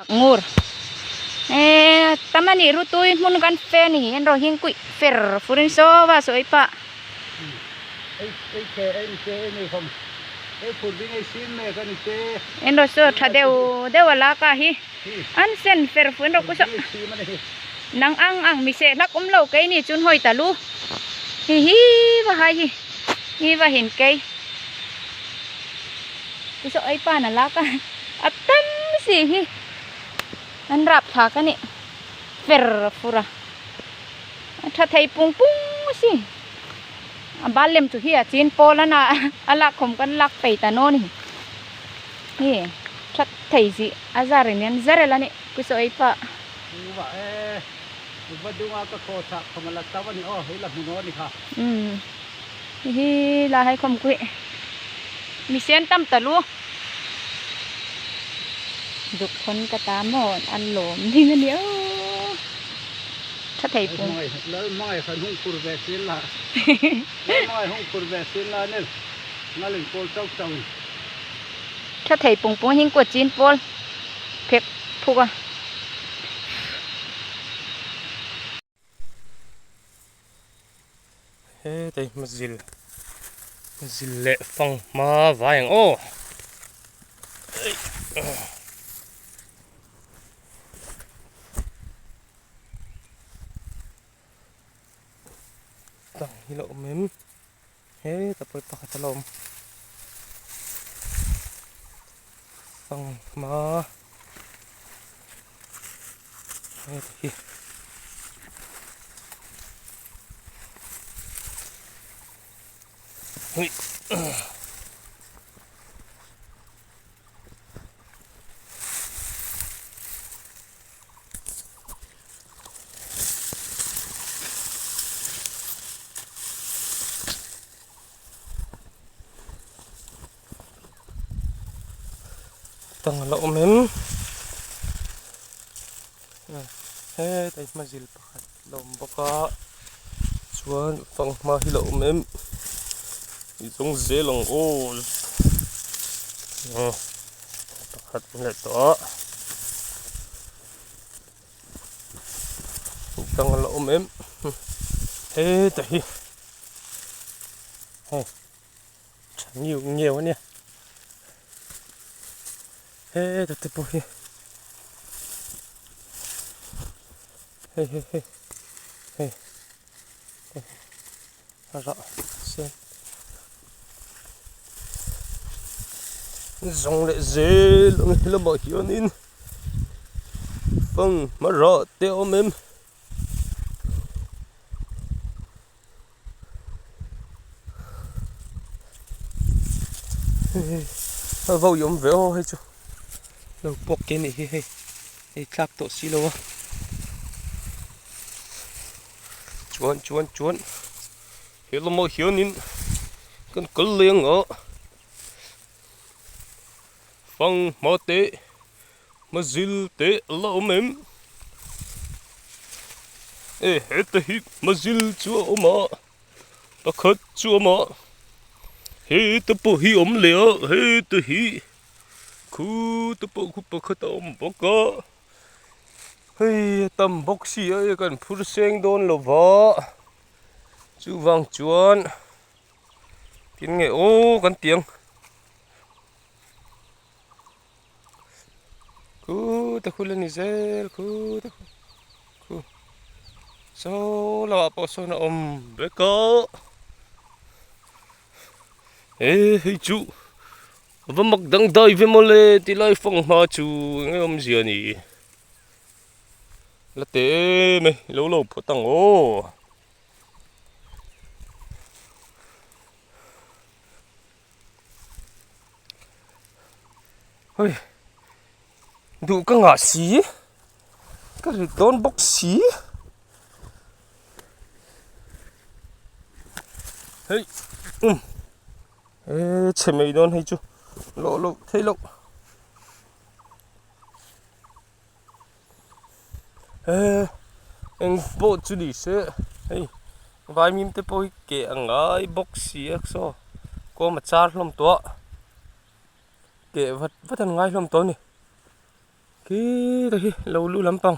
ngur tamani rutui mun kan fe ni en ro hing kui fer furin so wa so ipaนี่ผมฝุ่นวิ่งไอ้ชิ้นแม่ก็นี่เจ้ en ro so tha deu la ka hi an sen fer furin ro ku so nang ang mi se lak lo kai ni chun hoi ta lu hi wa hai hi wa hin kai ku so ai pa na la ka atam si hi an rap tha ka ni fer fura tha thai pung si balem tu hi chin pola na ala khom kan lak pe ta no ni tha thai si azar ni an zare la ni ku so ai paว่าดูว่าก็โคตรขมันละตะวันนี่เฮ้ยหลับมือนนี่ค่ะhi la hai khom kui mi sen tam ta lu dụcคนกระตามอนอันหลมที่นั่นเดียวถ้าไทยปุ่นแล้วไม่ขันหุ่งกุร์เวสินละไม่หุ่งกุร์เวสินละเนี่ยนั่นเลยโกลเจ้าถ้าไทยปุ่งหิงกว่าจีนปอลเพ็กพูกอ่ะเฮ้แต่มาซิลเละฟังมาว่าอย่างโอ้ตั้งฮิโลเมมเฮ้แต่ไปปากตะลมฟังมาเฮ้ที่เฮ้ยตั้งละอมเห็นเฮ้แต่มาจิลปากลมบกะชวนฟังมาฮิโลอมเห็นอีสงเซลงโอ้ปากมันเลยต่อตั้งละอมเห็นเฮ้แต่เฮ้ฉันอยู่เงี้ยวเนี่ยเฮ้แต่ปุ๊บเฮ้เฮ้อะไรเส้นdòng lệ dê là bảo hiếu nín vâng mà rõ tiêu mềm vào yếm véo hay chú đầu bọc cái này hay clap tổ xí lâu chuan hiếu là bảo hiếu nín cần cân liêng ở phong mơ tế mà zil tế lâu mềm hết tế hít mà zil chúa mà ta khất chúa mà hết tế bộ hi liễu hết tế hi khu tế bộ khu bậc khất bốc có hey tầm bốc xì ấy cần phun sen đôn lẩu vỏ chú vàng chuan tiếng nghe ô con tiếng ta khu lên Israel khu số là bao số nó bé có ê chú và mặc đằng đời với mồ lê thì lại phong hoa chú nghe gì nhỉ là té mày lâu phụ tăng ô ôi đủ các ngã xí các đón bốc xí hey chế mày đón hay chú lộ thấy lộ anh bộ chú đi xe hey vài miếng tế bôi kệ ăn ai bốc xí so có mà char lom to kệ vật vật ăn ngay lom to này cái đây lâu lú lắm phong